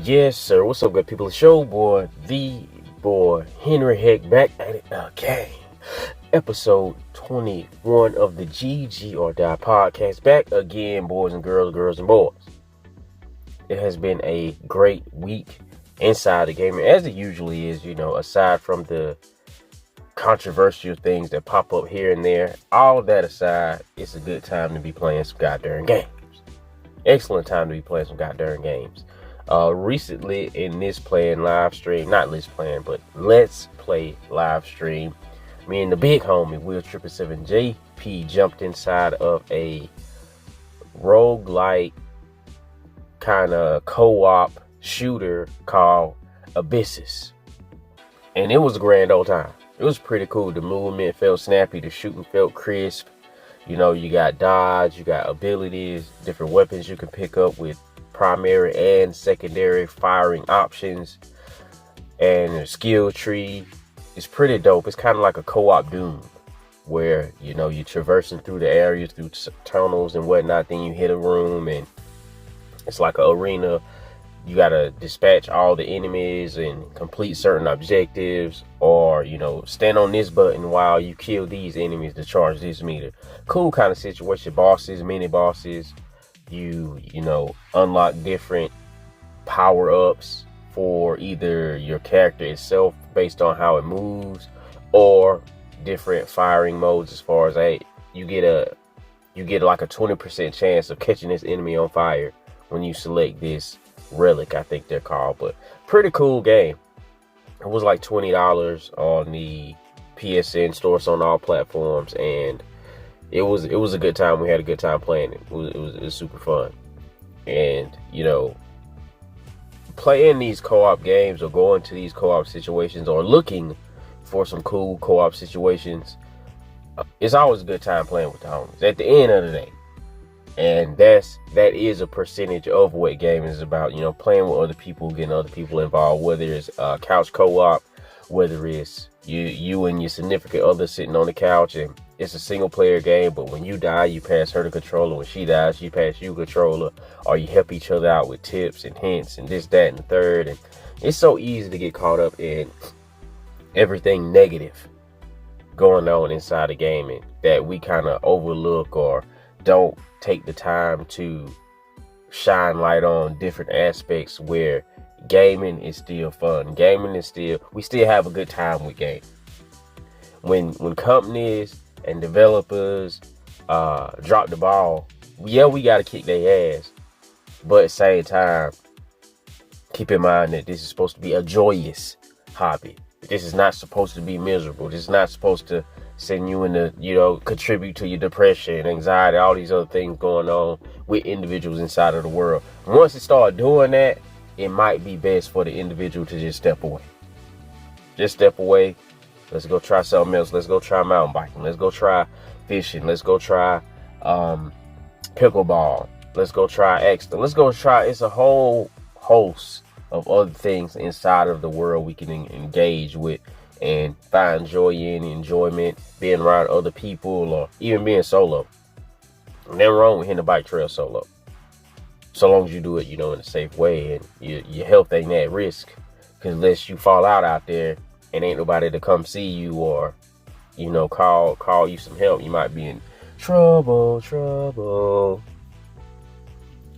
Yes, sir. What's up, good people? It's your boy, the boy, Henry Heck, back at it again. Episode 21 of the GG or Die podcast. Back again, boys and girls and boys. It has been a great week inside the gaming, as it usually is, aside from the controversial things that pop up here and there. All that aside, it's a good time to be playing some goddamn games. Excellent time to be playing some goddamn games. Recently in this playing live stream, not let's playing, but let's play live stream, me and the big homie Will 777 JP jumped inside of a roguelike kind of co-op shooter called Abysses, and it was a grand old time. It was pretty cool. The movement felt snappy, the shooting felt crisp. You got dodge, you got abilities, different weapons you can pick up with primary and secondary firing options, and the skill tree is pretty dope. It's kind of like a co-op Doom, where you're traversing through the areas, through tunnels and whatnot. Then you hit a room, and it's like an arena. You gotta dispatch all the enemies and complete certain objectives, or stand on this button while you kill these enemies to charge this meter. Cool kind of situation. Bosses, mini bosses. You unlock different power-ups for either your character itself based on how it moves, or different firing modes, as far as you get like a 20% chance of catching this enemy on fire when you select this relic, I think they're called. But pretty cool game. It was like $20 on the PSN store, so on all platforms, and it was a good time. We had a good time playing it. It was super fun. And playing these co-op games, or going to these co-op situations, or looking for some cool co-op situations, it's always a good time playing with the homies at the end of the day. And that is a percentage of what gaming is about. Playing with other people, getting other people involved, whether it's couch co-op, whether it's you and your significant other sitting on the couch and it's a single player game, but when you die, you pass her the controller. When she dies, she pass you controller, or you help each other out with tips and hints and this, that, and the third. And it's so easy to get caught up in everything negative going on inside of gaming that we kind of overlook, or don't take the time to shine light on different aspects where gaming is still fun. We still have a good time with games. When companies and developers drop the ball, we got to kick their ass, but at the same time, keep in mind that this is supposed to be a joyous hobby. This is not supposed to be miserable. This is not supposed to send you into, contribute to your depression, anxiety, all these other things going on with individuals inside of the world. Once it starts doing that, it might be best for the individual to just step away. Just step away. Let's go try something else. Let's go try mountain biking. Let's go try fishing. Let's go try pickleball. Let's go try Exton. Let's go try. It's a whole host of other things inside of the world we can engage with and find joy in, enjoyment, being around other people, or even being solo. Nothing wrong with hitting the bike trail solo, so long as you do it, in a safe way, and your health ain't at risk. Because unless you fall out there and ain't nobody to come see you, or call you some help, you might be in trouble.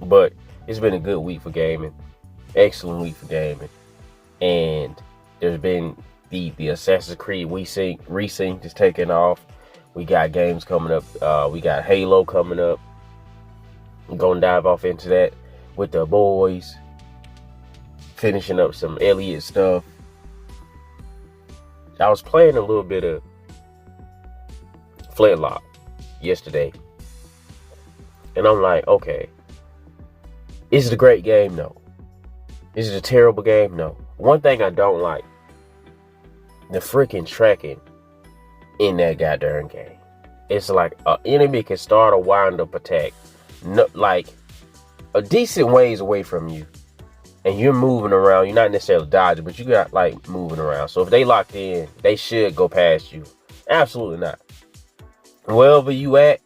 But it's been a good week for gaming. Excellent week for gaming. And there's been the Assassin's Creed Resync is taking off. We got games coming up. We got Halo coming up. I'm gonna dive off into that with the boys. Finishing up some Elliot stuff. I was playing a little bit of Flintlock yesterday, and I'm like, okay, is it a great game? No. Is it a terrible game? No. One thing I don't like, the freaking tracking in that goddamn game. It's like an enemy can start a wind-up attack, like a decent ways away from you, and you're moving around. You're not necessarily dodging, but you got like moving around. So if they locked in, they should go past you. Absolutely not. Wherever you at,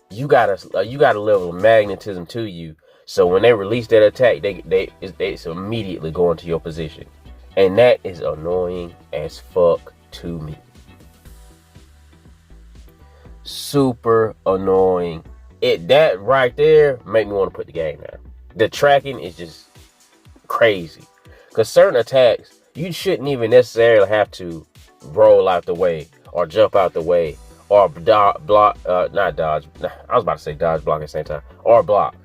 you got a level of magnetism to you So when they release that attack, it's immediately going to your position. And that is annoying as fuck to me. Super annoying. That right there make me want to put the game down. The tracking is just crazy. Because certain attacks, you shouldn't even necessarily have to roll out the way or jump out the way or block, not dodge. I was about to say dodge, block at the same time, or block.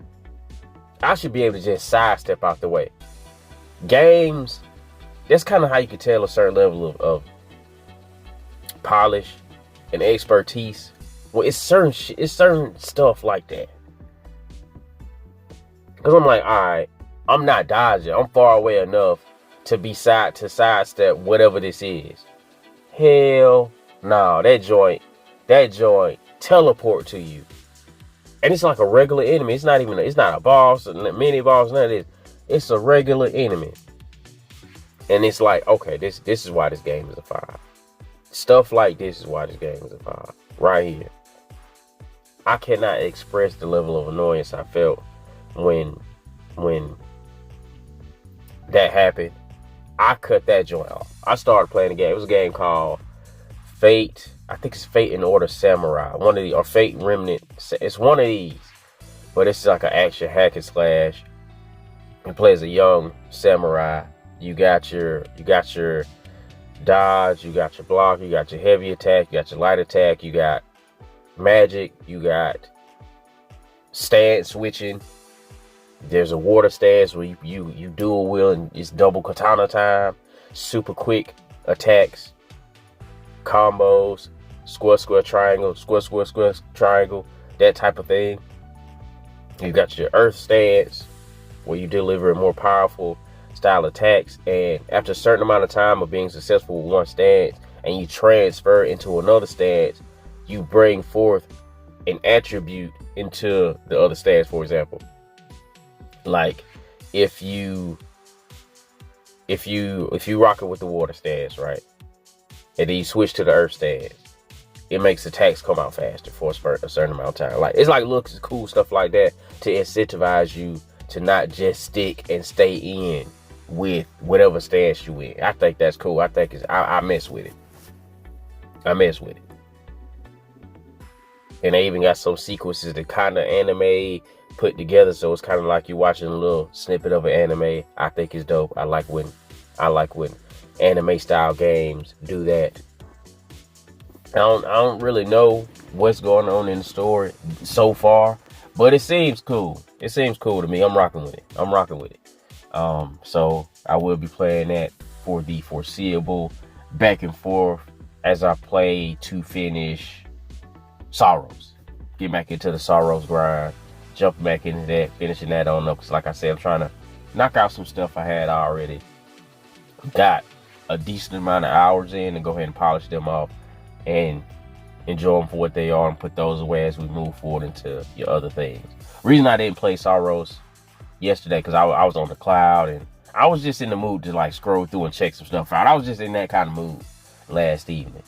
I should be able to just sidestep out the way. Games, that's kind of how you can tell a certain level of polish and expertise. Well, it's certain stuff like that. Because I'm like, all right, I'm not dodging. I'm far away enough to be sidestep whatever this is. Hell no, that joint teleport to you. And it's like a regular enemy. It's not a boss, a mini boss, none of this. It's a regular enemy. And it's like, okay, this is why this game is a 5. Stuff like this is why this game is a 5. Right here. I cannot express the level of annoyance I felt when that happened. I cut that joint off. I started playing the game. It was a game called Fate. I think it's Fate in Order Samurai. Or Fate Remnant. It's one of these. But it's like an action hack and slash. You play as a young samurai. You got your dodge, you got your block, you got your heavy attack, you got your light attack, you got magic, you got stance switching. There's a water stance where you dual wield and it's double katana time, super quick attacks, combos, square triangle, square triangle, that type of thing. You got your earth stance where you deliver more powerful style attacks, and after a certain amount of time of being successful with one stance and you transfer into another stance, you bring forth an attribute into the other stance. For example, like if you rock it with the water stance, right, and then you switch to the earth stance, it makes attacks come out faster for a certain amount of time. Like it's like looks cool stuff like that to incentivize you to not just stick and stay in with whatever stance you in. I think that's cool. I think I mess with it. And they even got some sequences that kind of anime put together, so it's kind of like you're watching a little snippet of an anime. I think it's dope. I like when anime style games do that. I don't really know what's going on in the story so far, but it seems cool. It seems cool to me. I'm rocking with it. So I will be playing that for the foreseeable, back and forth as I play to finish Sorrows. Get back into the Sorrows grind, jumping back into that, finishing that on up. Because like I said, I'm trying to knock out some stuff I had already got a decent amount of hours in, and go ahead and polish them off and enjoy them for what they are and put those away as we move forward into your other things. Reason I didn't play Sorrows yesterday because I was on the cloud and I was just in the mood to like scroll through and check some stuff out. I was just in that kind of mood last evening.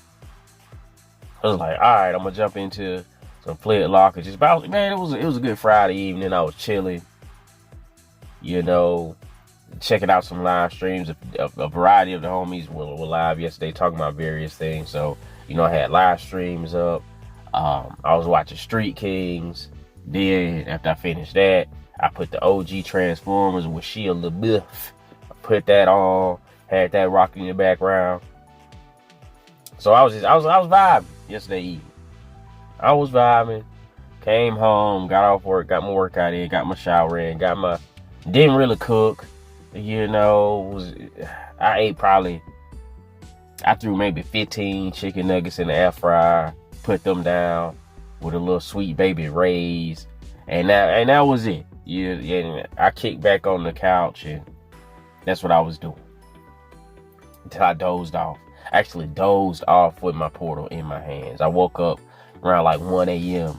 I was like, all right, I'm gonna jump into some Flintlock. It was a good Friday evening. I was chilling, checking out some live streams. A variety of the homies were live yesterday talking about various things. So, I had live streams up. I was watching Street Kings. Then after I finished that, I put the OG Transformers with Shia LaBeouf. I put that on, had that rocking in the background. So I was vibing yesterday evening. I was vibing. Came home, got off work, got my workout in, got my shower in, didn't really cook. I threw maybe 15 chicken nuggets in the air fryer, put them down with a little Sweet Baby Ray's, and that was it. Yeah, I kicked back on the couch, and that's what I was doing until I dozed off. Actually dozed off with my Portal in my hands. I woke up around like 1 a.m.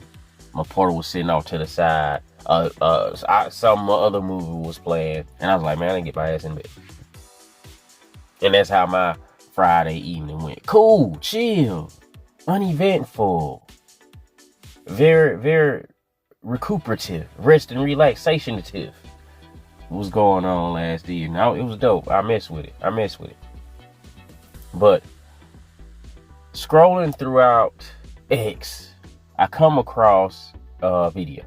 My Portal was sitting off to the side. Some other movie was playing, and I was like, man, I didn't get my ass in bed. And that's how my Friday evening went. Cool, chill, uneventful. Very, very recuperative, rest and relaxationative was going on last year. Now it was dope. I mess with it. But scrolling throughout X, I come across a video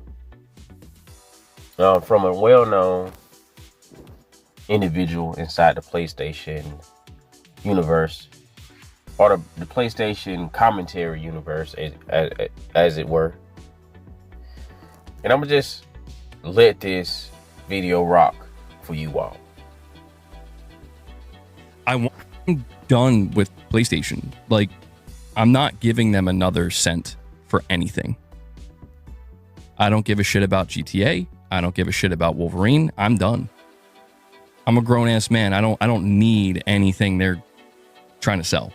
from a well-known individual inside the PlayStation universe, or the PlayStation commentary universe, as it were. And I'm gonna just let this video rock for you all. I'm done with PlayStation. Like, I'm not giving them another cent for anything. I don't give a shit about GTA. I don't give a shit about Wolverine. I'm done. I'm a grown-ass man. I don't need anything they're trying to sell.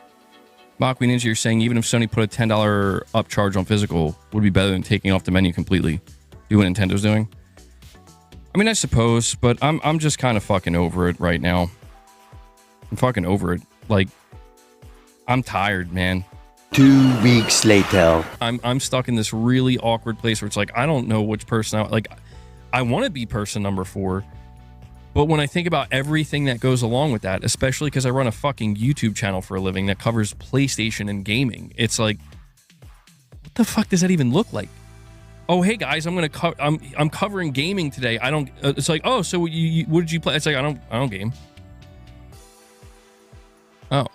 Mach Ninja, you're saying even if Sony put a $10 upcharge on physical, would be better than taking off the menu completely. Do what Nintendo's doing. I mean, I suppose, but I'm just kind of fucking over it right now. I'm fucking over it. Like, I'm tired, man. 2 weeks later. I'm stuck in this really awkward place where it's like, I don't know which person I want to be person number 4. But when I think about everything that goes along with that, especially because I run a fucking YouTube channel for a living that covers PlayStation and gaming, it's like, what the fuck does that even look like? Oh, hey guys, I'm covering gaming today. I don't. It's like, oh, so what did you play? It's like, I don't game. Oh,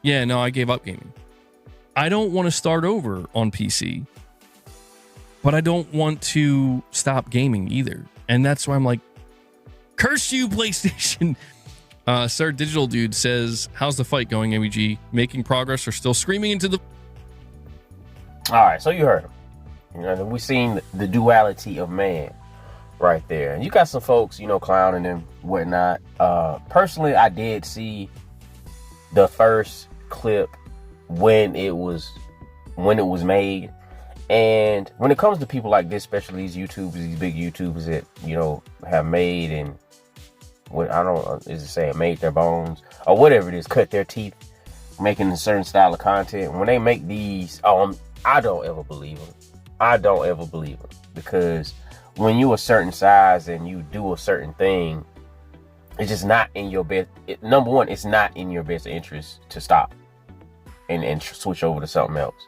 yeah, no, I gave up gaming. I don't want to start over on PC, but I don't want to stop gaming either. And that's why I'm like, curse you, PlayStation. Sir Digital Dude says, how's the fight going, MEG? Making progress or still screaming into the... All right, so you heard him. You know, we've seen the duality of man right there. And you got some folks, clowning him, whatnot. Personally, I did see the first clip when it was made. And when it comes to people like this, especially these YouTubers, these big YouTubers that, have made and made their bones or whatever it is, cut their teeth, making a certain style of content. When they make these, I don't ever believe them. Because when you a certain size and you do a certain thing, it's just not in your best. Number one, it's not in your best interest to stop and switch over to something else.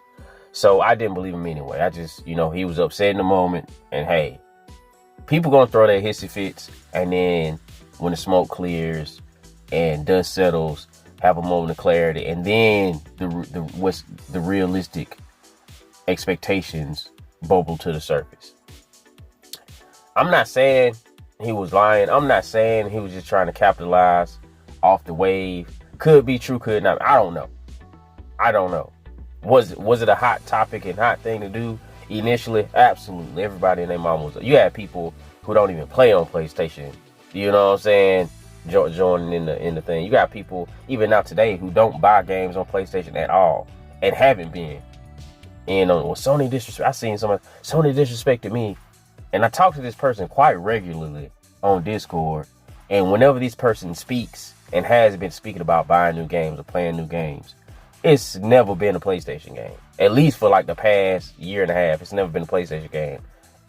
So I didn't believe him anyway. I just, he was upset in the moment, and hey, people gonna throw their hissy fits, and then when the smoke clears and dust settles, have a moment of clarity, and then what's the realistic expectations bubble to the surface. I'm not saying he was lying. I'm not saying he was just trying to capitalize off the wave. Could be true, could not. I don't know. Was it a hot topic and hot thing to do initially? Absolutely. Everybody and their mom was. You had people who don't even play on PlayStation. You know what I'm saying? Joining in the thing. You got people even now today who don't buy games on PlayStation at all and haven't been. And Sony disrespect. I seen Sony disrespected me, and I talk to this person quite regularly on Discord. And whenever this person speaks and has been speaking about buying new games or playing new games, it's never been a PlayStation game. At least for like the past year and a half, it's never been a PlayStation game.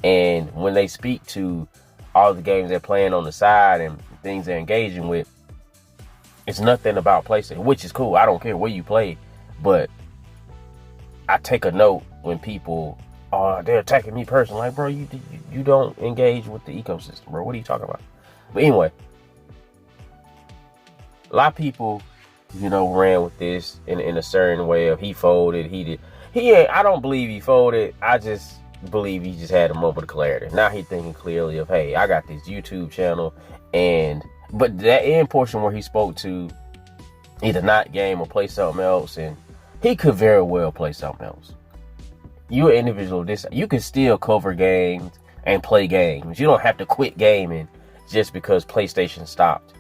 And when they speak to all the games they're playing on the side and things they're engaging with, it's nothing about PlayStation, which is cool. I don't care where you play, but I take a note when people they're attacking me personally. Like, bro, you don't engage with the ecosystem, bro. What are you talking about? But anyway, a lot of people, ran with this in a certain way of he folded, he did. I don't believe he folded. I just believe he just had a moment of clarity. Now he's thinking clearly of, hey, I got this YouTube channel, but that end portion where he spoke to either not game or play something else, and he could very well play something else. You're an individual. You can still cover games and play games. You don't have to quit gaming just because PlayStation stopped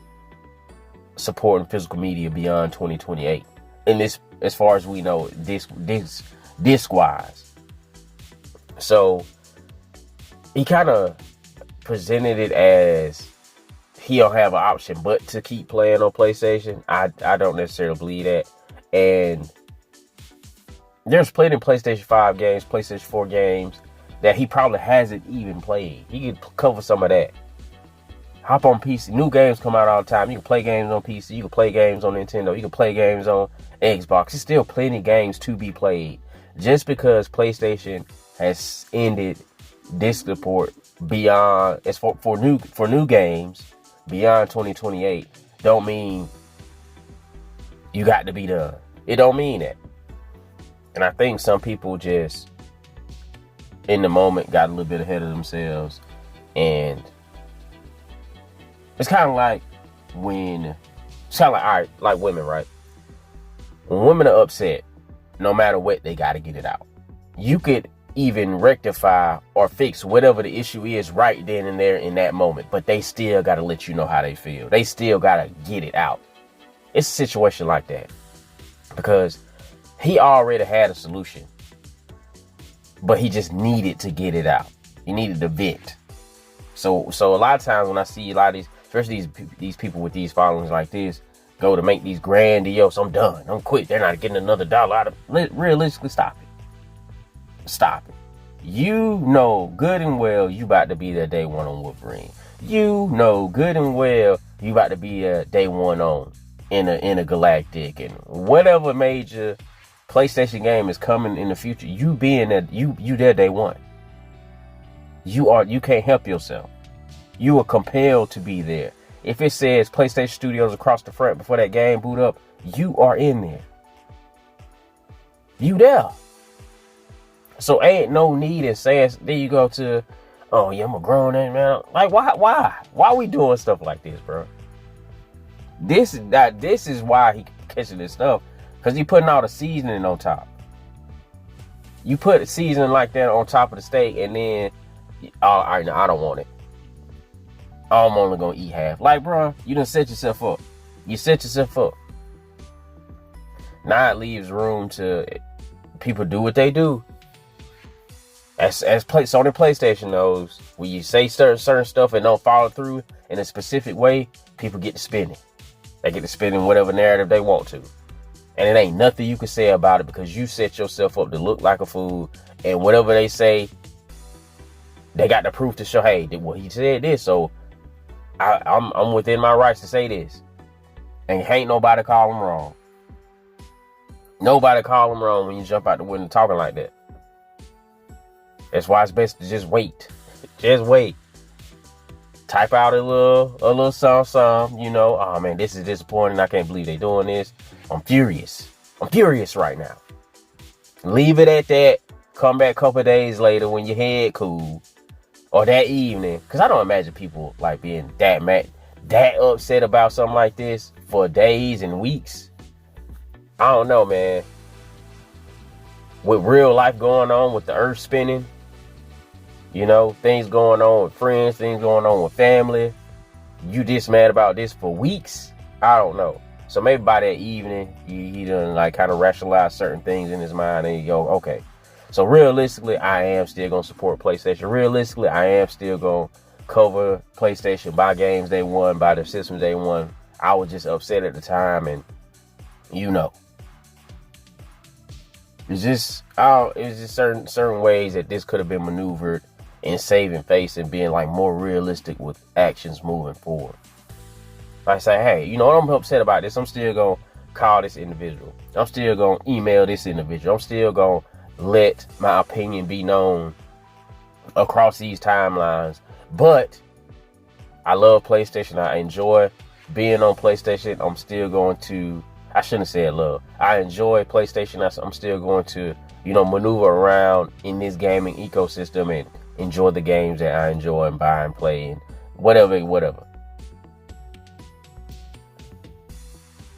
supporting physical media beyond 2028. And this, as far as we know, disc wise. So he kind of presented it as he don't have an option but to keep playing on PlayStation. I don't necessarily believe that. And there's plenty of PlayStation 5 games, PlayStation 4 games that he probably hasn't even played. He could cover some of that. Hop on PC. New games come out all the time. You can play games on PC. You can play games on Nintendo. You can play games on Xbox. There's still plenty of games to be played. Just because PlayStation has ended disc support beyond, as for new games beyond 2028, don't mean you got to be done. It don't mean that. And I think some people just in the moment got a little bit ahead of themselves, and it's kind of like when, it's kind of like, all right, like women, right? When women are upset, no matter what, they got to get it out. You could even rectify or fix whatever the issue is right then and there in that moment, but they still got to let you know how they feel. They still got to get it out. It's a situation like that because he already had a solution, but he just needed to get it out. He needed to vent. So a lot of times when I see a lot of these, especially these people with these followings like this, go to make these grandiose, I'm done, I'm quit, they're not getting another dollar out of it. Realistically, stop it. Stop it. You know good and well you about to be there day one on Wolverine. You know good and well you about to be there day one on in a Galactic, and whatever major PlayStation game is coming in the future, you being there, you there day one. You can't help yourself. You are compelled to be there. If it says PlayStation Studios across the front before that game boot up, you are in there. You there. So ain't no need in saying, there you go to, oh yeah, I'm a grown man. Like why we doing stuff like this, bro? This is why he catching this stuff, because he putting all the seasoning on top. You put seasoning like that on top of the steak, and then, all right, now I don't want it. I'm only gonna eat half. Like, bro, you done set yourself up. You set yourself up. Now it leaves room to people do what they do. Sony PlayStation knows, when you say certain stuff and don't follow through in a specific way, people get to spinning. They get to spinning whatever narrative they want to. And it ain't nothing you can say about it, because you set yourself up to look like a fool. And whatever they say, they got the proof to show, hey, well, he said this, so I'm within my rights to say this. And ain't nobody call him wrong. Nobody call him wrong when you jump out the window talking like that. That's why it's best to just wait. Just wait. Type out a little something, you know. Oh man, this is disappointing. I can't believe they doing this. I'm furious. I'm furious right now. Leave it at that. Come back a couple days later when your head cool. Or that evening. Because I don't imagine people like being that upset about something like this for days and weeks. I don't know, man. With real life going on, with the earth spinning, you know, things going on with friends, things going on with family, you just mad about this for weeks? I don't know. So maybe by that evening, he done like kind of rationalize certain things in his mind, and you go, okay. So realistically, I am still going to support PlayStation. Realistically, I am still going to cover PlayStation, buy games they won, buy the systems they won. I was just upset at the time, and you know. It's just certain ways that this could have been maneuvered in saving face and being like more realistic with actions moving forward. I say, hey, you know what, I'm upset about this. I'm still going to call this individual. I'm still going to email this individual. I'm still going to let my opinion be known across these timelines. But I love PlayStation. I enjoy being on PlayStation. I'm still going to, I shouldn't have said love. I enjoy PlayStation. I'm still going to, you know, maneuver around in this gaming ecosystem and enjoy the games that I enjoy and buy and play and whatever.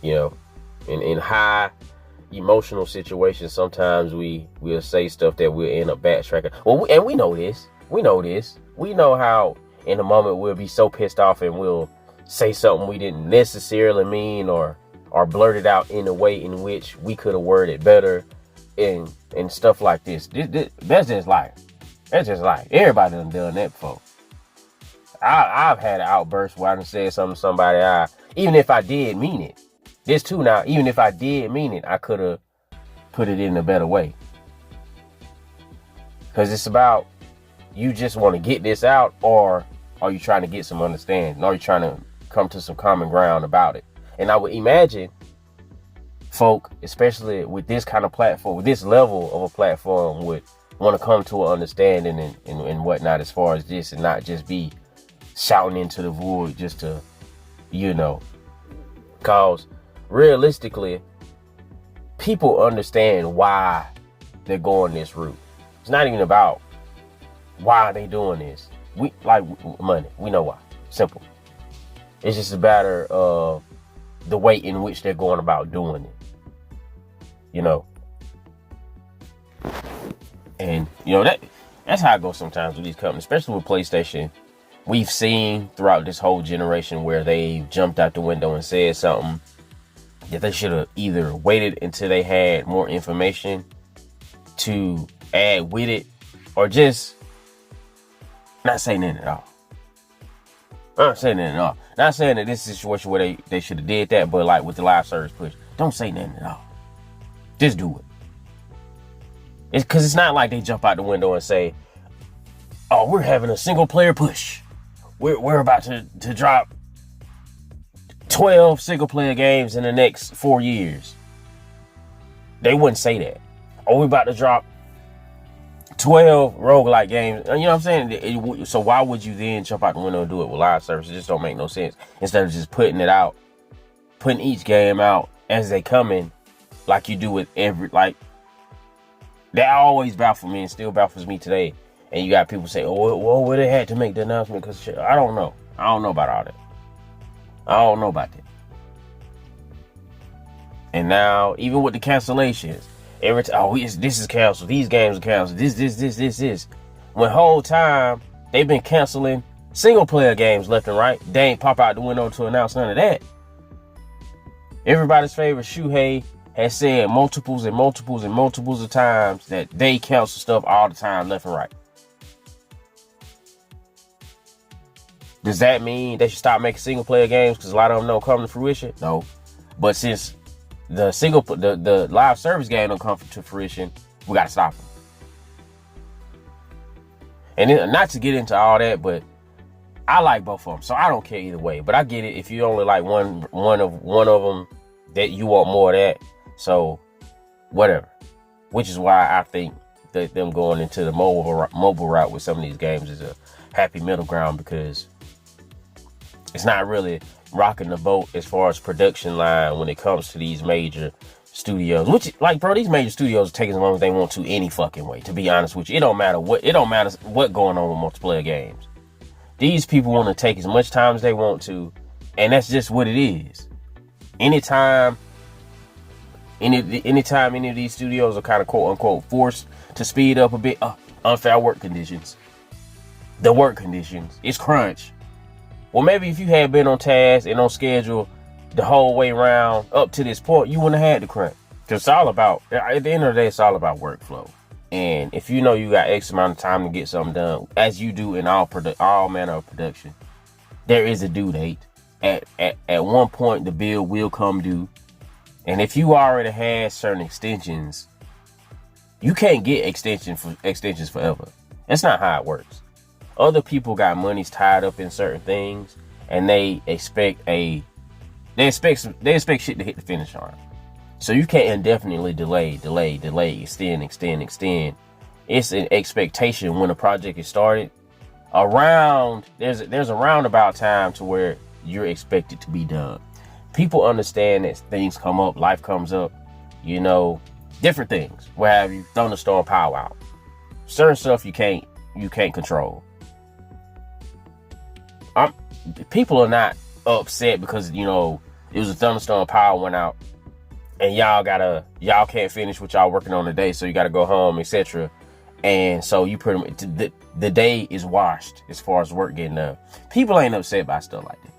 You know, in high emotional situations, sometimes we'll say stuff that we'll end up backtracking. Well, and we know this. We know how in the moment we'll be so pissed off and we'll say something we didn't necessarily mean, or blurt it out in a way in which we could have worded better, and stuff like this. That's just life. That's just life. Everybody done that before. I've had an outburst where I done said something to somebody, even if I did mean it. This too now, even if I did mean it, I could have put it in a better way. Because it's about you just want to get this out, or are you trying to get some understanding? Or are you trying to come to some common ground about it? And I would imagine folk, especially with this kind of platform, with this level of a platform, would want to come to an understanding and whatnot as far as this, and not just be shouting into the void just to, cause realistically, people understand why they're going this route. It's not even about why they doing this. We like money. We know why. Simple. It's just a matter of the way in which they're going about doing it. And that's how it goes sometimes with these companies, especially with PlayStation. We've seen throughout this whole generation where they jumped out the window and said something that they should have either waited until they had more information to add with it, or just not saying anything at all. Not saying anything at all. Not saying that this is a situation where they should have did that, but like with the live service push, don't say nothing at all. Just do it. It's because it's not like they jump out the window and say, "Oh, we're having a single player push. We're about to drop 12 single player games in the next 4 years." They wouldn't say that. "Oh, we're about to drop 12 roguelike games." You know what I'm saying? So why would you then jump out the window and do it with live service? It just don't make no sense. Instead of just putting it out, putting each game out as they come in, like you do with that always baffles me and still baffles me today. And you got people say, "Oh, well, they had to make the announcement because shit." I don't know. I don't know about all that. I don't know about that. And now, even with the cancellations, every time, this is canceled. These games are canceled. This. When whole time they've been canceling single player games left and right, they ain't pop out the window to announce none of that. Everybody's favorite Shuhei has said multiples of times that they cancel stuff all the time, left and right. Does that mean they should stop making single player games because a lot of them don't come to fruition? No. But since the live service game don't come to fruition, we got to stop them. And then, not to get into all that, but I like both of them, so I don't care either way. But I get it if you only like one of them, that you want more of that. So whatever. Which is why I think that them going into the mobile route with some of these games is a happy middle ground, because it's not really rocking the boat as far as production line when it comes to these major studios. Which, like, bro, these major studios are taking as long as they want to any fucking way. To be honest with you, it don't matter what going on with multiplayer games. These people want to take as much time as they want to, and that's just what it is. Anytime any of these studios are kind of quote unquote forced to speed up a bit, unfair work conditions. The work conditions, it's crunch. Well, maybe if you had been on task and on schedule the whole way around up to this point, you wouldn't have had the crunch. Because at the end of the day, it's all about workflow. And if you know you got X amount of time to get something done, as you do in all manner of production, there is a due date. At one point, the bill will come due. And if you already had certain extensions, you can't get extensions forever. That's not how it works. Other people got monies tied up in certain things, and they expect shit to hit the finish line. So you can't indefinitely delay, extend. It's an expectation when a project is started. There's a roundabout time to where you're expected to be done. People understand that things come up, life comes up, different things. Where have you thunderstorm, power out? Certain stuff you can't control. People are not upset because it was a thunderstorm, power went out, and y'all can't finish what y'all working on today, so you got to go home, etc. And so you pretty much the day is washed as far as work getting done. People ain't upset by stuff like that,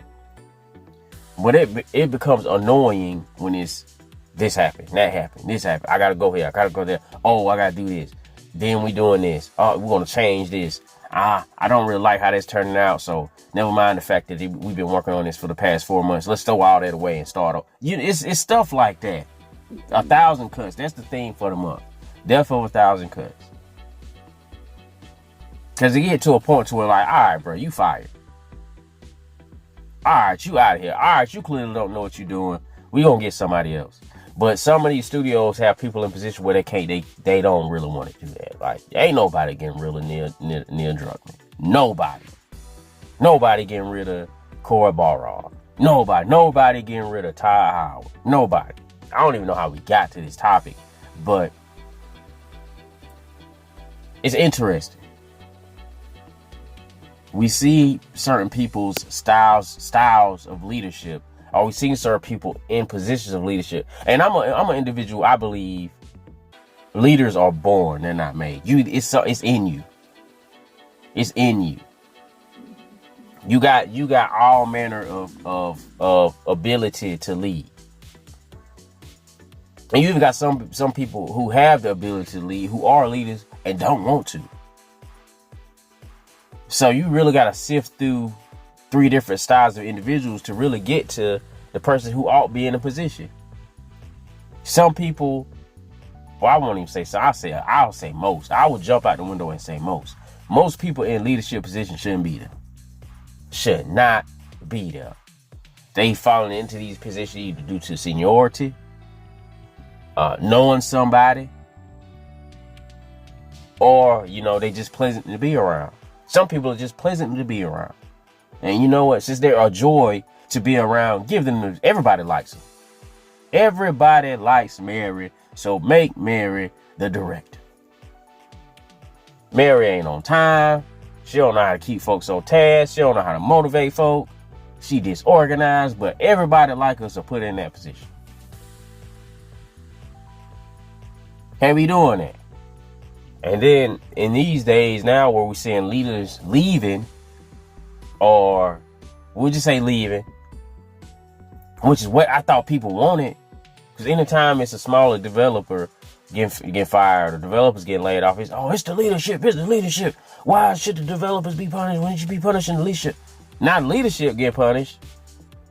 but it becomes annoying when it's this happened, that happened, this happened. I gotta go here, I gotta go there. Oh, I gotta do this. Then we doing this. Oh, we're gonna change this. I don't really like how this turning out, so never mind the fact that we've been working on this for the past 4 months. Let's throw all that away and start over. It's stuff like that. 1,000 cuts. That's the theme for the month. Death of 1,000 cuts. Because it get to a point to where like, all right, bro, you fired. All right, you out of here. All right, you clearly don't know what you're doing. We gonna get somebody else. But some of these studios have people in position where they don't really want to do that. Like, ain't nobody getting rid of Neil Druckmann. Nobody getting rid of Corey Barrow. Nobody getting rid of Todd Howard. Nobody. I don't even know how we got to this topic, but it's interesting. We see certain people's styles of leadership. Or we see certain people in positions of leadership. And I'm an individual. I believe leaders are born; they're not made. It's in you. It's in you. You got all manner of ability to lead. And you even got some people who have the ability to lead, who are leaders and don't want to. So you really got to sift through 3 different styles of individuals to really get to the person who ought to be in a position. Some people, well, I won't even say so. I'll say most. I would jump out the window and say most. Most people in leadership positions shouldn't be there. Should not be there. They falling into these positions either due to seniority, knowing somebody, or, they just pleasant to be around. Some people are just pleasant to be around. And you know what? Since they're a joy to be around, give them. Everybody likes them. Everybody likes Mary, so make Mary the director. Mary ain't on time. She don't know how to keep folks on task. She don't know how to motivate folk. She disorganized, but everybody like us are put in that position. Can't be doing that. And then in these days now where we're seeing leaders leaving, or we'll just say leaving, which is what I thought people wanted. Because anytime it's a smaller developer getting fired or developers getting laid off, it's the leadership. It's the leadership. Why should the developers be punished when you should be punishing the leadership? Not leadership get punished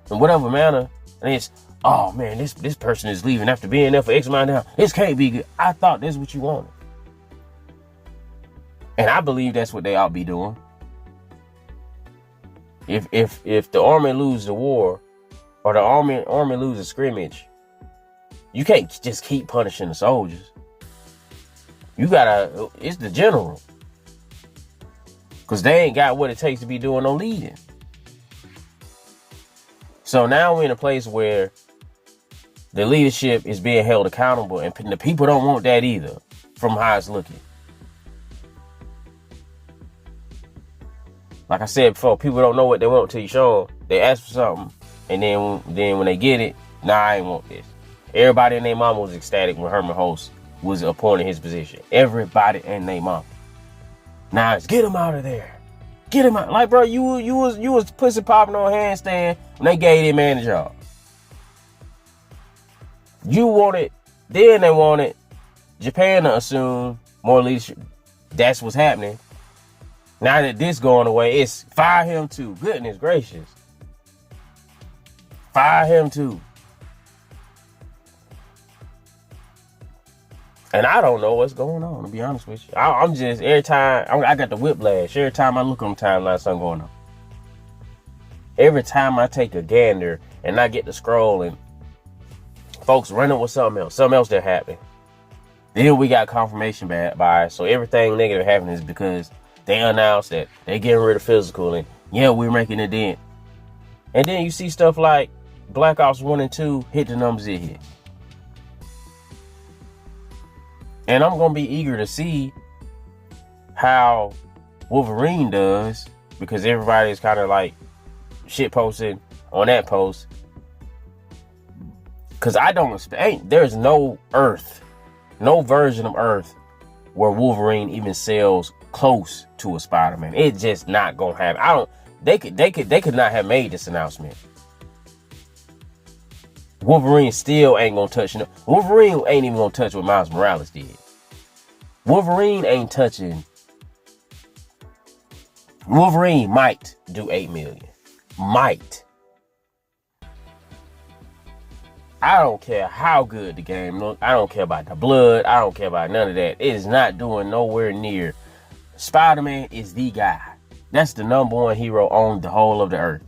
in whatever manner. And it's, oh man, this person is leaving after being there for X amount of time. This can't be good. I thought this is what you wanted. And I believe that's what they ought to be doing. If the army loses the war, or the army loses a scrimmage, you can't just keep punishing the soldiers. It's the general. Because they ain't got what it takes to be doing no leading. So now we're in a place where the leadership is being held accountable, and the people don't want that either, from how it's looking. Like I said before, people don't know what they want till you show them. They ask for something, and then when they get it, I ain't want this. Everybody and their mama was ecstatic when Herman Host was appointed his position. Everybody and their mama. Now it's get him out of there. Get him out. Like, bro, you was pussy popping on handstand when they gave that man a job. You wanted, then they wanted Japan to assume more leadership. That's what's happening. Now that this going away, it's fire him too. Goodness gracious. Fire him too. And I don't know what's going on, to be honest with you. I'm just, every time, I got the whiplash. Every time I look on the timeline, something going on. Every time I take a gander and I get to scroll and folks running with something else that happened. Then we got confirmation bias. So everything negative happening is because they announced that they getting rid of physical and yeah, we're making a dent. And then you see stuff like Black Ops 1 and 2 hit the numbers it hit. And I'm going to be eager to see how Wolverine does, because everybody's kind of like shit posting on that post. Because I don't expect, there's no version of Earth where Wolverine even sells close to a Spider-Man. It's just not going to happen. They could not have made this announcement. Wolverine still ain't gonna touch. Wolverine ain't even gonna touch what Miles Morales did. Wolverine ain't touching. Wolverine might do 8 million. Might. I don't care how good the game looks. I don't care about the blood. I don't care about none of that. It is not doing nowhere near Spider-Man is the guy. That's the number one hero on the whole of the earth.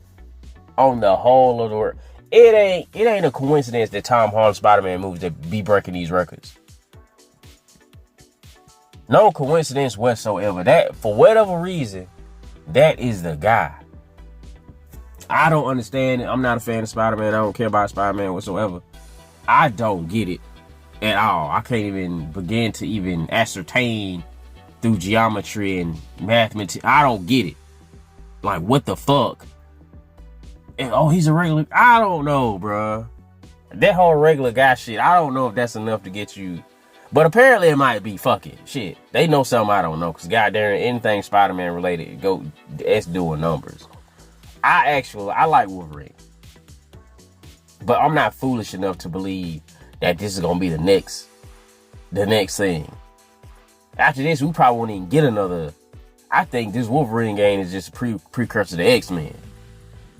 On the whole of the earth. It ain't a coincidence that Tom Holland Spider-Man movies that be breaking these records. No coincidence whatsoever. That, for whatever reason, that is the guy. I don't understand it. I'm not a fan of Spider-Man. I don't care about Spider-Man whatsoever. I don't get it at all. I can't even begin to even ascertain through geometry and mathematics. I don't get it. Like, what the fuck? And, oh, he's a regular. I don't know, bruh. That whole regular guy shit, I don't know if that's enough to get you. But apparently it might be. Fucking shit. They know something I don't know. Because goddamn, anything Spider-Man related, it's doing numbers. I like Wolverine. But I'm not foolish enough to believe that this is going to be the next thing. After this, we probably won't even get another. I think this Wolverine game is just a precursor to X-Men.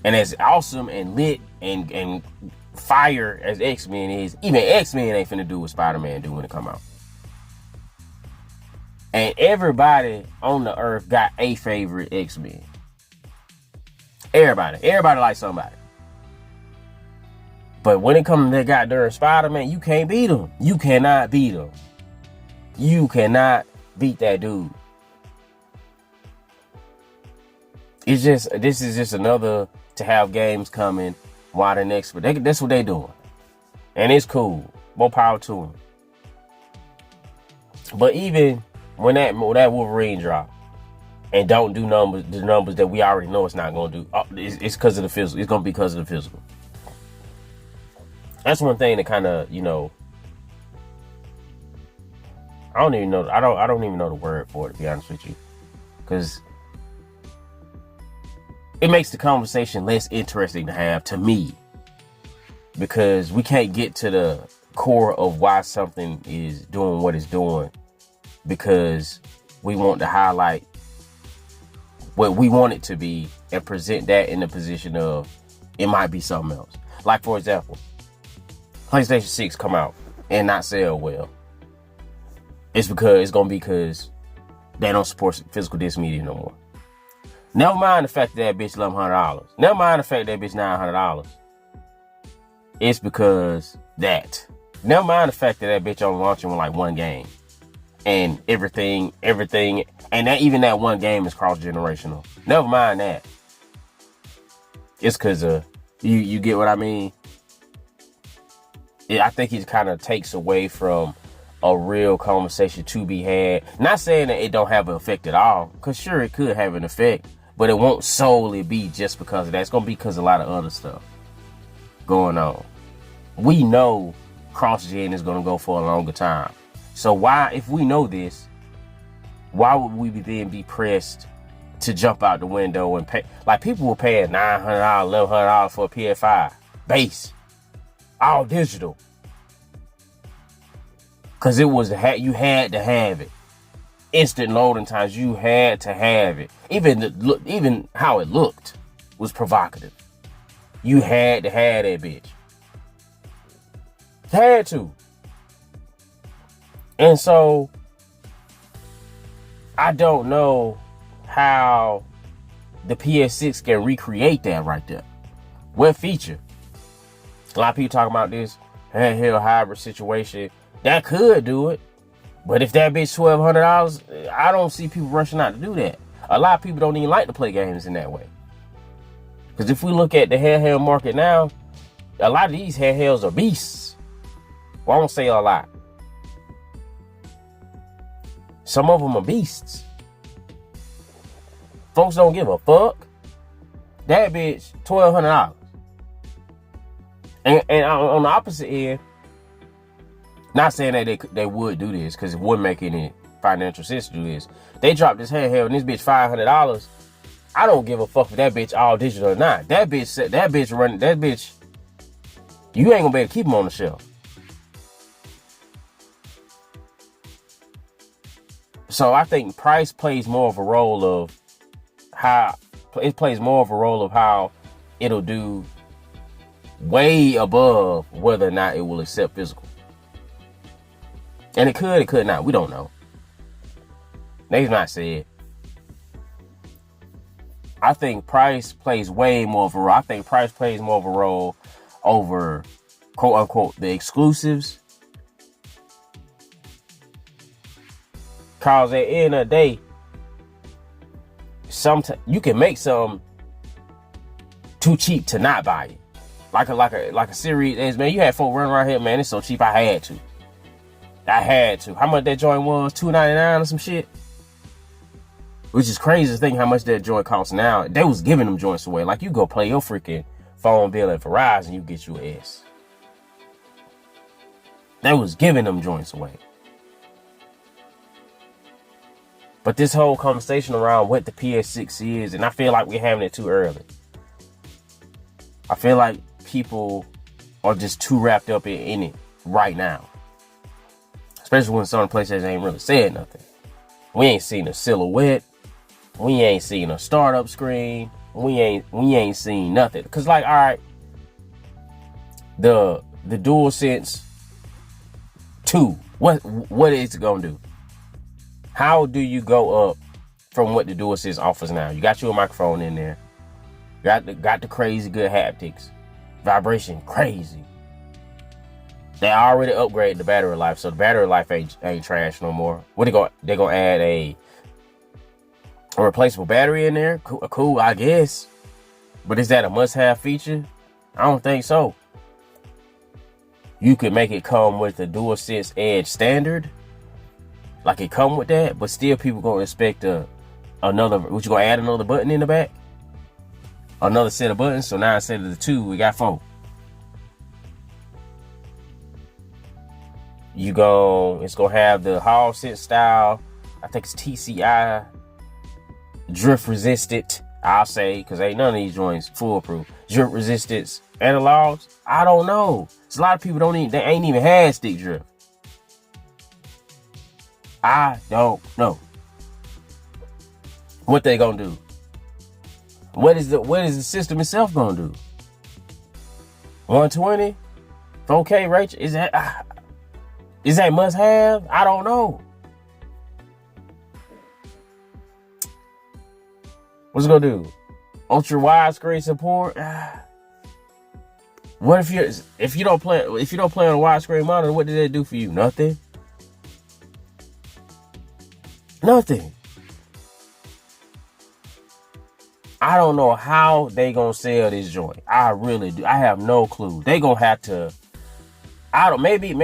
And as awesome and lit and fire as X-Men is, even X-Men ain't finna do what Spider-Man do when it come out. And everybody on the earth got a favorite X-Men. Everybody likes somebody. But when it comes to that goddamn Spider-Man, you can't beat him. You cannot beat him. You cannot beat that dude. This is just another to have games coming while the next, but that's what they doing. And it's cool. More power to them. But even when that Wolverine drop and don't do the numbers that we already know it's not going to do, it's because of the physical. It's going to be because of the physical. That's one thing that kind of, I don't even know the word for it, to be honest with you. Because it makes the conversation less interesting to have, to me. Because we can't get to the core of why something is doing what it's doing. Because we want to highlight what we want it to be and present that in the position of it might be something else. Like, for example, PlayStation 6 come out and not sell well. It's gonna be because they don't support physical disc media no more. Never mind the fact that bitch $1,100. Never mind the fact that bitch $900. It's because that. Never mind the fact that bitch only launching with like one game. And everything, and even that one game is cross-generational. Never mind that. It's because you get what I mean? I think it kind of takes away from a real conversation to be had. Not saying that it don't have an effect at all, because sure, it could have an effect, but it won't solely be just because of that. It's going to be because of a lot of other stuff going on. We know cross-gen is going to go for a longer time. So why, if we know this, why would we then be pressed to jump out the window and pay? Like, people were paying $900, $1,100 for a PS5 base, all digital, because it was you had to have it. Instant loading times, you had to have it. Even how it looked was provocative. You had to have that bitch. Had to. And so, I don't know how the PS6 can recreate that right there. What feature? A lot of people talking about this handheld hybrid situation. That could do it. But if that bitch $1,200, I don't see people rushing out to do that. A lot of people don't even like to play games in that way. Because if we look at the handheld market now, a lot of these handhelds are beasts. Well, I won't say a lot. Some of them are beasts. Folks don't give a fuck. That bitch, $1,200. And on the opposite end, not saying that they would do this, because it wouldn't make any financial sense to do this. They dropped this handheld and this bitch $500. I don't give a fuck if that bitch all digital or not. That bitch, you ain't gonna be able to keep them on the shelf. So I think price plays more of a role of how it'll do way above whether or not it will accept physical. And it could not. We don't know. They've not said. I think price plays way more of a role. I think price plays more of a role over, quote unquote, the exclusives. Cause at the end of the day, sometimes you can make some too cheap to not buy it. Like a series is, man, you had folk running around here, man, it's so cheap I had to. How much that joint was? $2.99 or some shit? Which is crazy to think how much that joint costs now. They was giving them joints away. Like, you go play your freaking phone bill at Verizon, you get you an S. They was giving them joints away. But this whole conversation around what the PS6 is, and I feel like we're having it too early. I feel like people are just too wrapped up in it right now. Especially when some places ain't really said nothing. We ain't seen a silhouette. We ain't seen a startup screen. We ain't seen nothing. Cause like, all right, the DualSense 2, what is it gonna do? How do you go up from what the DualSense offers now? You got your microphone in there. Got the crazy good haptics. Vibration crazy. They already upgraded the battery life, so the battery life ain't trash no more. What they gonna add a replaceable battery in there? Cool, I guess. But is that a must-have feature? I don't think so. You could make it come with the DualSense Edge standard. Like it come with that, but still people gonna expect another, what you gonna add another button in the back? Another set of buttons, so now instead of the 2, we got 4. It's gonna have the Hall Sense style, I think it's TCI, drift resistant, I'll say, because ain't none of these joints foolproof. Drift resistance analogs, I don't know. There's a lot of people they ain't even had stick drift. I don't know what they gonna do. What is the system itself gonna do? 120, 4K, Rachel? Is that must have? I don't know. What's it gonna do? Ultra widescreen support? What if you don't play on a widescreen monitor? What did that do for you? Nothing. Nothing. I don't know how they gonna sell this joint. I really do. I have no clue. They gonna have to. Maybe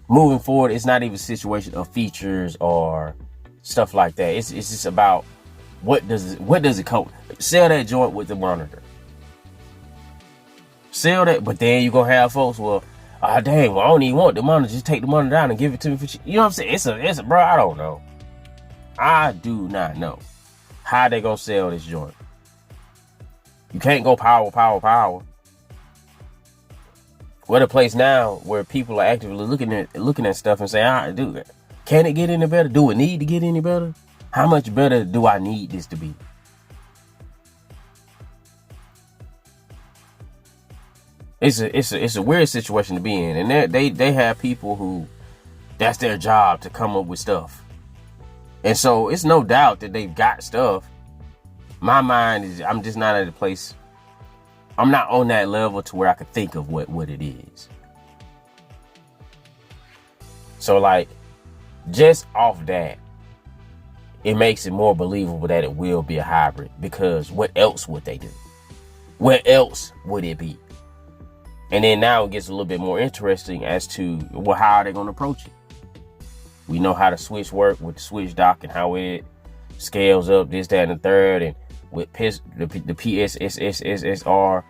moving forward, it's not even a situation of features or stuff like that. It's just about what does it come? Sell that joint with the monitor. Sell that, but then you gonna have folks, well, dang, well, I don't even want the monitor. Just take the monitor down and give it to me for cheap. You know what I'm saying? It's a bro. I don't know. I do not know how they gonna sell this joint. You can't go power. We're at a place now where people are actively looking at stuff and saying, dude, can it get any better? Do it need to get any better? How much better do I need this to be? It's a weird situation to be in, and they have people who that's their job to come up with stuff, and so it's no doubt that they've got stuff. My mind is, I'm just not at a place. I'm not on that level to where I could think of what it is. So like, just off that, it makes it more believable that it will be a hybrid, because what else would they do? Where else would it be? And then now it gets a little bit more interesting as to, well, how are they going to approach it? We know how the switch work with the switch dock and how it scales up this, that, and the third, and with the PSSSSR.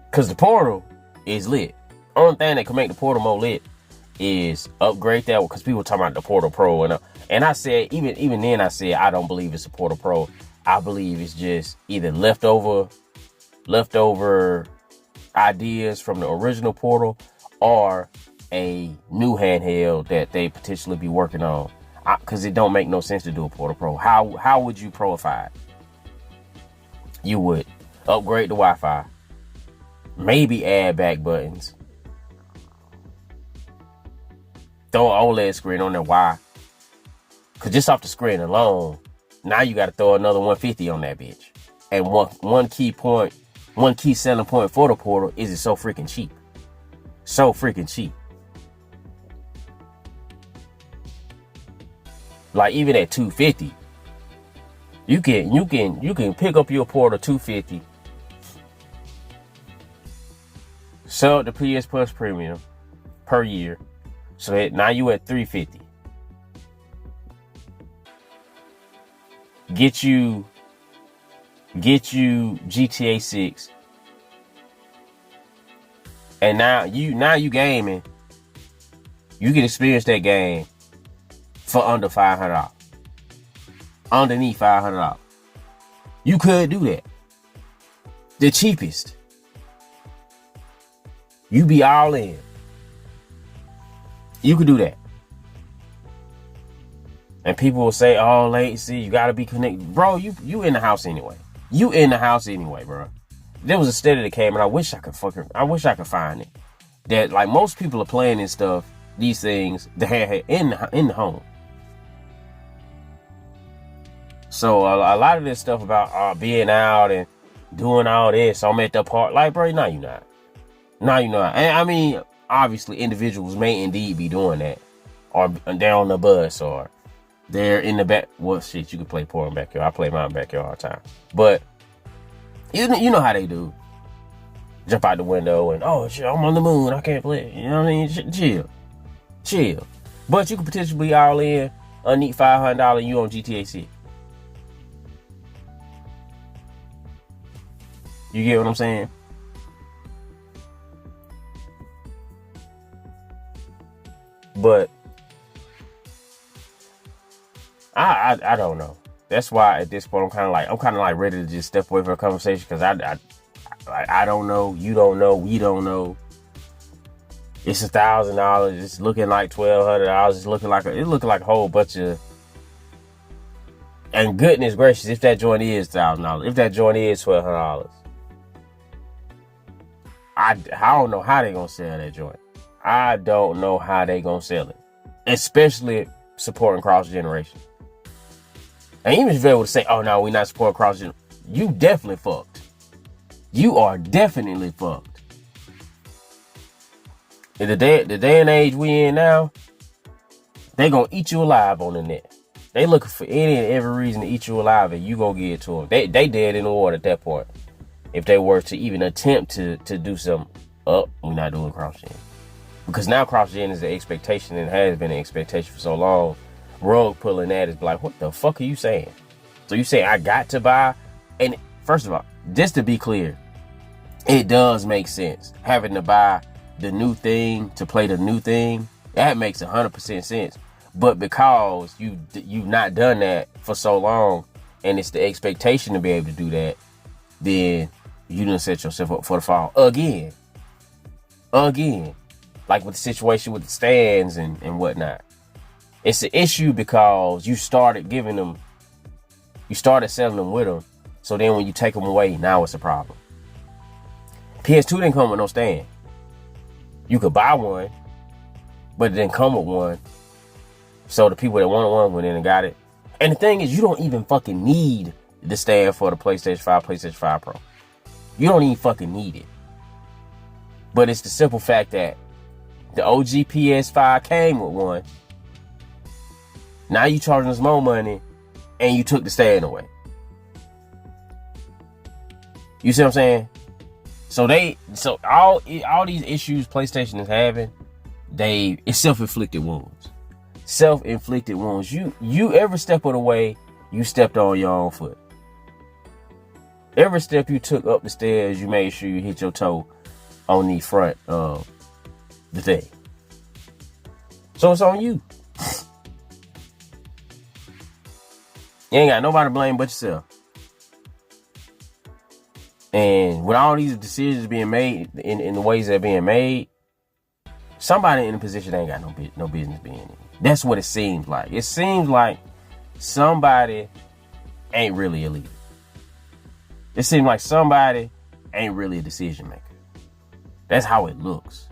Because the portal is lit. Only thing that can make the portal more lit is upgrade that, because people talking about the Portal Pro, and I said, even then I said I don't believe it's a Portal Pro. I believe it's just either leftover ideas from the original Portal, or a new handheld that they potentially be working on. Because it don't make no sense to do a Portal Pro. How would you proify it? You would upgrade the Wi-Fi, maybe add back buttons, throw an OLED screen on there. Why? Because just off the screen alone, now you got to throw another 150 on that bitch. And one key selling point for the Portal is it's so freaking cheap. So freaking cheap. Like even at $250, you can pick up your Portal $250, sell the PS Plus Premium per year, so that now you at $350. Get you GTA 6, and now you gaming. You can experience that game for under $500, underneath $500. You could do that. The cheapest. You be all in. You could do that. And people will say, "Oh, latency, you gotta be connected." Bro, you in the house anyway. You in the house anyway, bro. There was a study that came, and I wish I could find it. That like most people are playing this stuff, these things, the handheld in the home. So a lot of this stuff about being out and doing all this, I'm at the park. Like, bro, no, you're not. No, you're not. And I mean, obviously, individuals may indeed be doing that, or they're on the bus, or they're in the back. Well, shit, you can play porn in the backyard. I play mine in the backyard all the time. But you know how they do. Jump out the window and, oh shit, I'm on the moon. I can't play. You know what I mean? Chill. But you could potentially be all in, underneath $500, and you on GTA 6. You get what I'm saying? But I don't know. That's why at this point I'm kind of like ready to just step away from the conversation, because I don't know, you don't know, we don't know. It's $1,000. It's looking like $1,200. It's looking like a whole bunch of. And goodness gracious, if that joint is $1,000, if that joint is $1,200, I don't know how they gonna sell that joint. I don't know how they gonna sell it, especially supporting cross generation. And even if they were to say, "Oh no, we're not supporting cross generation," you definitely fucked. You are definitely fucked. In the day and age we in now, they gonna eat you alive on the net. They looking for any and every reason to eat you alive, and you gonna give it to them. They dead in the water at that point. If they were to even attempt to do something, we're not doing cross-gen. Because now cross-gen is the expectation, and has been an expectation for so long. Rug pulling that is like, what the fuck are you saying? So you say I got to buy? And first of all, just to be clear, it does make sense. Having to buy the new thing to play the new thing, that makes 100% sense. But because you've not done that for so long, and it's the expectation to be able to do that, then you done set yourself up for the fall again. Like with the situation with the stands and whatnot. It's an issue because you started selling them with them. So then when you take them away, now it's a problem. PS2 didn't come with no stand. You could buy one, but it didn't come with one. So the people that wanted one went in and got it. And the thing is, you don't even fucking need the stand for the PlayStation 5, PlayStation 5 Pro. You don't even fucking need it. But it's the simple fact that the OG PS5 came with one. Now you charging us more money, and you took the stand away. You see what I'm saying? So all these issues PlayStation is having, it's self-inflicted wounds. Self-inflicted wounds. You every step of the way, you stepped on your own foot. Every step you took up the stairs, you made sure you hit your toe on the front of the thing. So it's on you. You ain't got nobody to blame but yourself. And with all these decisions being made in the ways they're being made, somebody in a position ain't got no business being in. That's what it seems like. It seems like somebody ain't really a leader. It seems like somebody ain't really a decision maker. That's how it looks.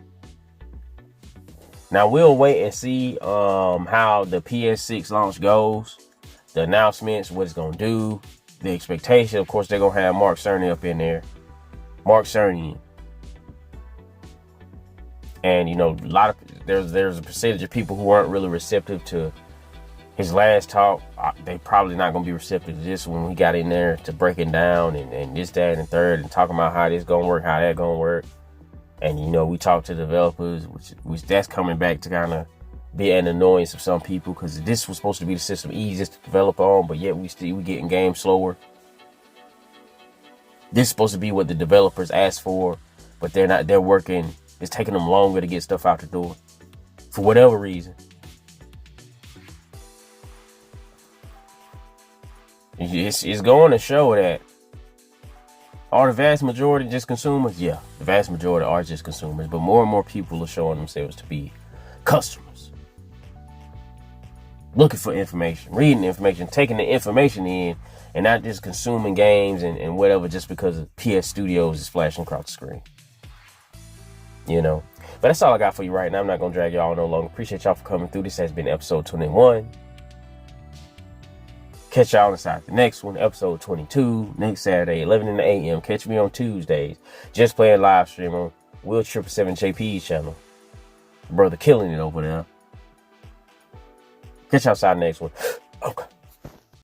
Now we'll wait and see how the PS6 launch goes, the announcements, what it's gonna do, the expectation. Of course, they're gonna have Mark Cerny up in there. Mark Cerny. And you know, there's a percentage of people who aren't really receptive to his last talk. They probably not gonna be receptive to this when we got in there to breaking down and this, that, and the third, and talking about how this gonna work, how that gonna work. And you know, we talked to developers, which that's coming back to kind of be an annoyance of some people, because this was supposed to be the system easiest to develop on, but yet we getting games slower. This is supposed to be what the developers asked for, but they're not. They're working. It's taking them longer to get stuff out the door for whatever reason. It's going to show that are the vast majority just consumers? Yeah, the vast majority are just consumers, but more and more people are showing themselves to be customers. Looking for information, reading information, taking the information in, and not just consuming games and whatever just because PS Studios is flashing across the screen. You know, but that's all I got for you right now. I'm not going to drag y'all no longer. Appreciate y'all for coming through. This has been episode 21. Catch y'all inside the next one, episode 22, next Saturday, 11 a.m. Catch me on Tuesdays. Just playing live stream on Will 777 JP's channel. Brother killing it over there. Catch y'all inside the next one.